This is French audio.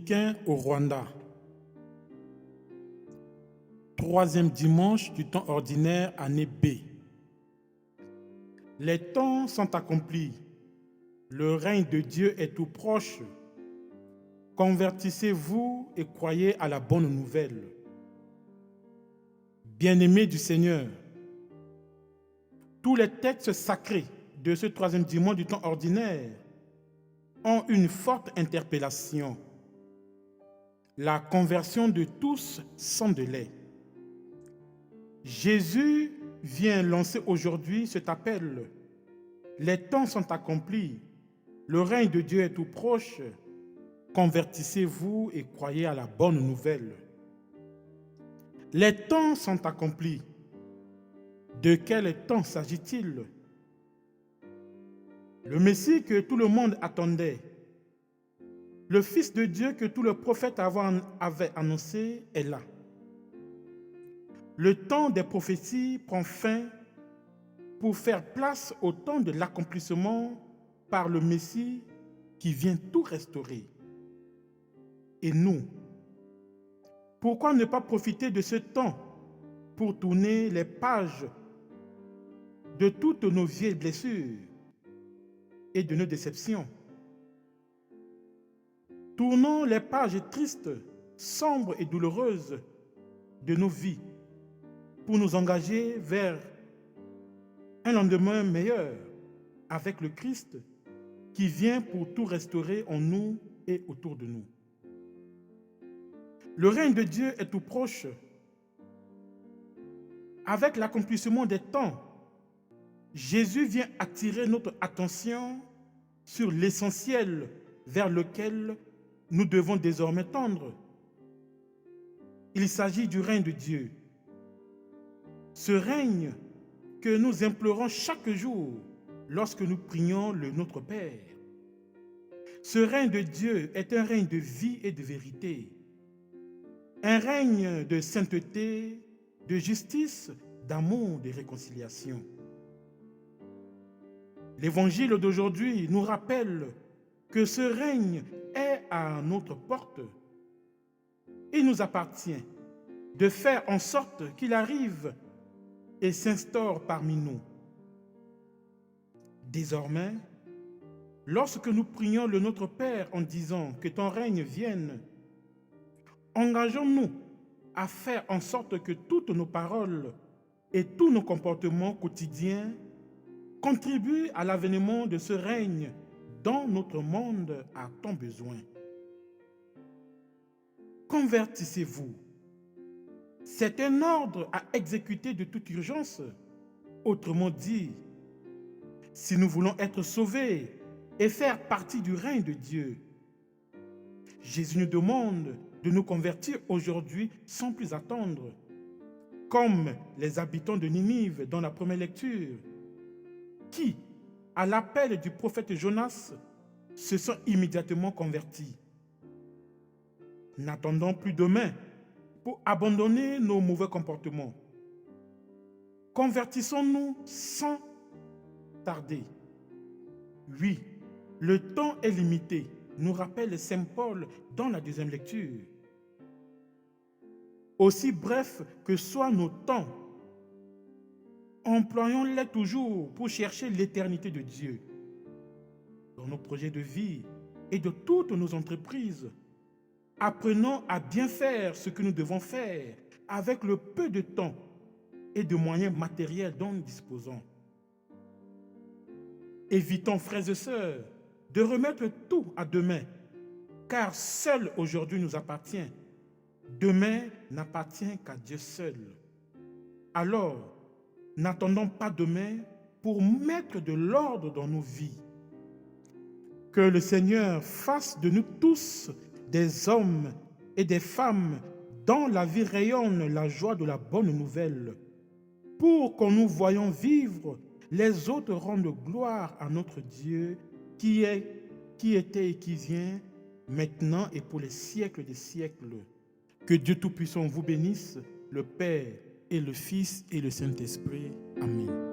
dominicains au Rwanda. Troisième dimanche du temps ordinaire, année B. Les temps sont accomplis. Le règne de Dieu est tout proche. Convertissez-vous et croyez à la bonne nouvelle. Bien-aimés du Seigneur, tous les textes sacrés de ce troisième dimanche du temps ordinaire ont une forte interpellation. La conversion de tous sans délai. Jésus vient lancer aujourd'hui cet appel. Les temps sont accomplis. Le règne de Dieu est tout proche. Convertissez-vous et croyez à la bonne nouvelle. Les temps sont accomplis. De quel temps s'agit-il? Le Messie que tout le monde attendait, le Fils de Dieu que tous les prophètes avaient annoncé est là. Le temps des prophéties prend fin pour faire place au temps de l'accomplissement par le Messie qui vient tout restaurer. Et nous, pourquoi ne pas profiter de ce temps pour tourner les pages de toutes nos vieilles blessures et de nos déceptions? Tournons les pages tristes, sombres et douloureuses de nos vies pour nous engager vers un lendemain meilleur avec le Christ qui vient pour tout restaurer en nous et autour de nous. Le règne de Dieu est tout proche. Avec l'accomplissement des temps, Jésus vient attirer notre attention sur l'essentiel vers lequel nous devons désormais tendre. Il s'agit du règne de Dieu. Ce règne que nous implorons chaque jour lorsque nous prions le Notre Père. Ce règne de Dieu est un règne de vie et de vérité. Un règne de sainteté, de justice, d'amour, de réconciliation. L'Évangile d'aujourd'hui nous rappelle que ce règne est à notre porte. Il nous appartient de faire en sorte qu'il arrive et s'instaure parmi nous. Désormais, lorsque nous prions le Notre Père en disant que ton règne vienne, engageons-nous à faire en sorte que toutes nos paroles et tous nos comportements quotidiens contribuent à l'avènement de ce règne dont notre monde a tant besoin. Convertissez-vous. C'est un ordre à exécuter de toute urgence. Autrement dit, si nous voulons être sauvés et faire partie du règne de Dieu, Jésus nous demande de nous convertir aujourd'hui sans plus attendre, comme les habitants de Ninive dans la première lecture, qui, à l'appel du prophète Jonas, se sont immédiatement convertis. N'attendons plus demain pour abandonner nos mauvais comportements. Convertissons-nous sans tarder. Oui, le temps est limité, nous rappelle Saint Paul dans la deuxième lecture. Aussi bref que soient nos temps, employons-les toujours pour chercher l'éternité de Dieu. Dans nos projets de vie et de toutes nos entreprises, apprenons à bien faire ce que nous devons faire avec le peu de temps et de moyens matériels dont nous disposons. Évitons, frères et sœurs, de remettre tout à demain, car seul aujourd'hui nous appartient. Demain n'appartient qu'à Dieu seul. Alors, n'attendons pas demain pour mettre de l'ordre dans nos vies. Que le Seigneur fasse de nous tous des hommes et des femmes dont la vie rayonne la joie de la bonne nouvelle, pour qu'en nous voyant vivre, les autres rendent gloire à notre Dieu qui était et qui vient, maintenant et pour les siècles des siècles. Que Dieu Tout-Puissant vous bénisse, le Père et le Fils et le Saint-Esprit. Amen.